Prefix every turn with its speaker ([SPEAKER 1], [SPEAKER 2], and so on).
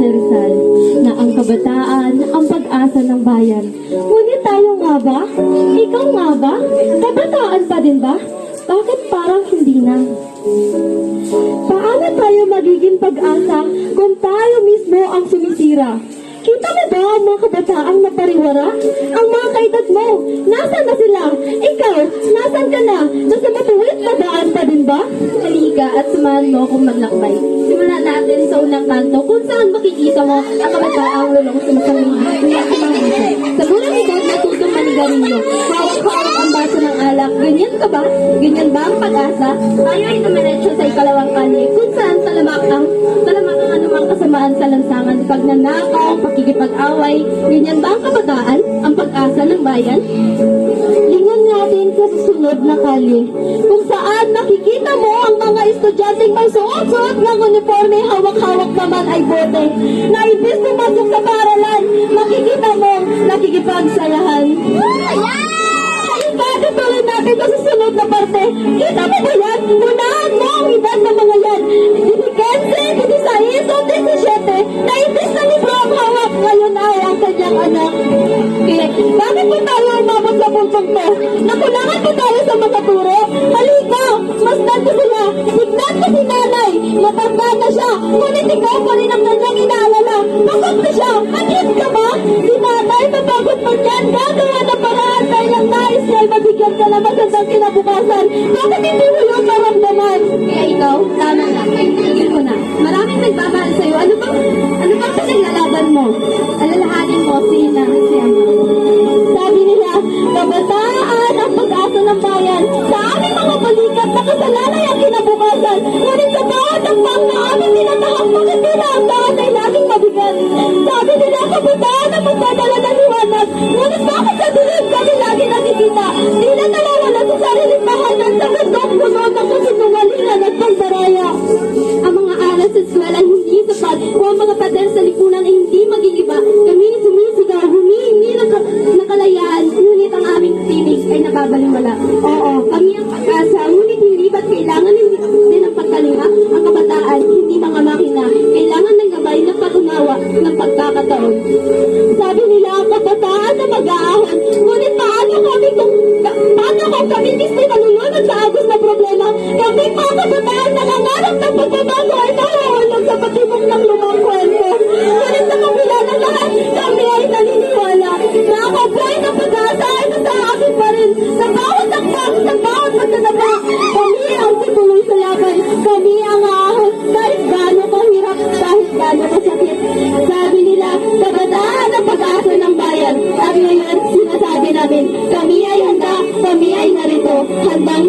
[SPEAKER 1] ni Rizal na ang kabataan ang pag-asa ng bayan. Ngunit tayo nga ba? Ikaw nga ba? Kabataan pa din ba? Bakit parang hindi na? Paano tayo magiging pag-asa kung tayo mismo ang sumisira? Kita mo ba ang mga kabataang napariwara? Ang mga kaedad mo, nasaan na sila? Ikaw, nasaan ka na? Nasa matuwid na daan pa din ba? Halika at samahan mo akong maglakbay. Simulan natin sa unang kanto kung saan makikita mo ang kabataang lulong sumasaling. Sa bulang edad natutong manigarilyo, hawak-hawak ang baso ng alak. Ganyan ka ba? Ganyan ba ang pag-asa? Tayo ay dumiretso sa ikalawang kalye kung saan talamak ang anumang kasamaan sa lansangan, pagnanakaw, pakikipag-away. Ganyan ba ang kabataan? Ang pag-asa ng bayan? Lingon natin sa susunod na kalye, kung saan makikita mo ang mga estudyanteng may suot-suot ng uniforme, hawak-hawak naman ay bote, na imbis pumasok sa paaralan, makikita mo nakikipagsayahan. Bakit tuloy natin sa susunod na parte? Kita mo ba yan? Unahan mo ang edad ng mga yan. 15, 16 o 17 na imbis na libro ang hawak, ngayon ay ang kanyang anak. Bakit po tayo umabot sa puntong to? Nakulangan po tayo sa mga turo? Halika! Masdan ko sila! Tignan ko si nanay! Matanda na siya! Ngunit ikaw pa rin ang kanyang inaalala! Pagod na siya! Agit ka ba? Si nanay, mapagod mo dyan! Gagawa na paraan dahil ang nais niya ay mabigyan ka na magandang kinabukasan! Bakit hindi mo yung maramdaman? Kaya ikaw, tama na. Tigil mo na. Maraming nagmamahal sa'yo. Ano bang pinaglalaban mo? Alalahanin mo si Ama. Sabi nila, kabataan ang pag-asa ng bayan. Sa aming mga balikat, nakasalalay ang kinabukasan. Ngunit sa bawat akbang na aming tinatahak, bakit nila ang daan ay laging mabigat? Sabi nila, kabataan ang magdadala ng liwanag. Ngunit bakit sa dilim kami lagi nakikita? Di na nawawala sa sariling tahanan sa gandong puno ng kasinungalingan at pagdaraya. Ang mga aral sa eskwela ay hindi sapat o ang mga pader sa lipunan ay hindi mag-iiba. Kami sumisigaw, humihingi ng kalayaan, ngunit ang aming tinig ay nababaliwala. Oo, kami ang pag-asa, ngunit hindi ba't kailangan din ng pagkalinga? Ang kabataan, hindi mga makina, kailangan ng gabay ng patunawa ng pagkakataon. Sabi nila, ang kabataan na mag-aahon, ngunit paano kung kami mismo nalulunod sa agos na problema? Kami mga kabataan nangangarap ng pagbabago ay nahahulog sa patibok ng lumang kwento. Ngunit sa kabila ng lahat, kami ay naniniwala na ang apoy ng pag-asa ay nasa akin pa rin. Sa bawat akbang, sa bawat pagtataba, kami ang tutuloy sa laban. Kami ang aahon kahit gaano kahirap, kahit gaano kasakit. Sabi nila, kabataan ang pag-asa ng bayan. Sabi ngayon, sinasabi namin, kami ay handa, kami ay narito, handang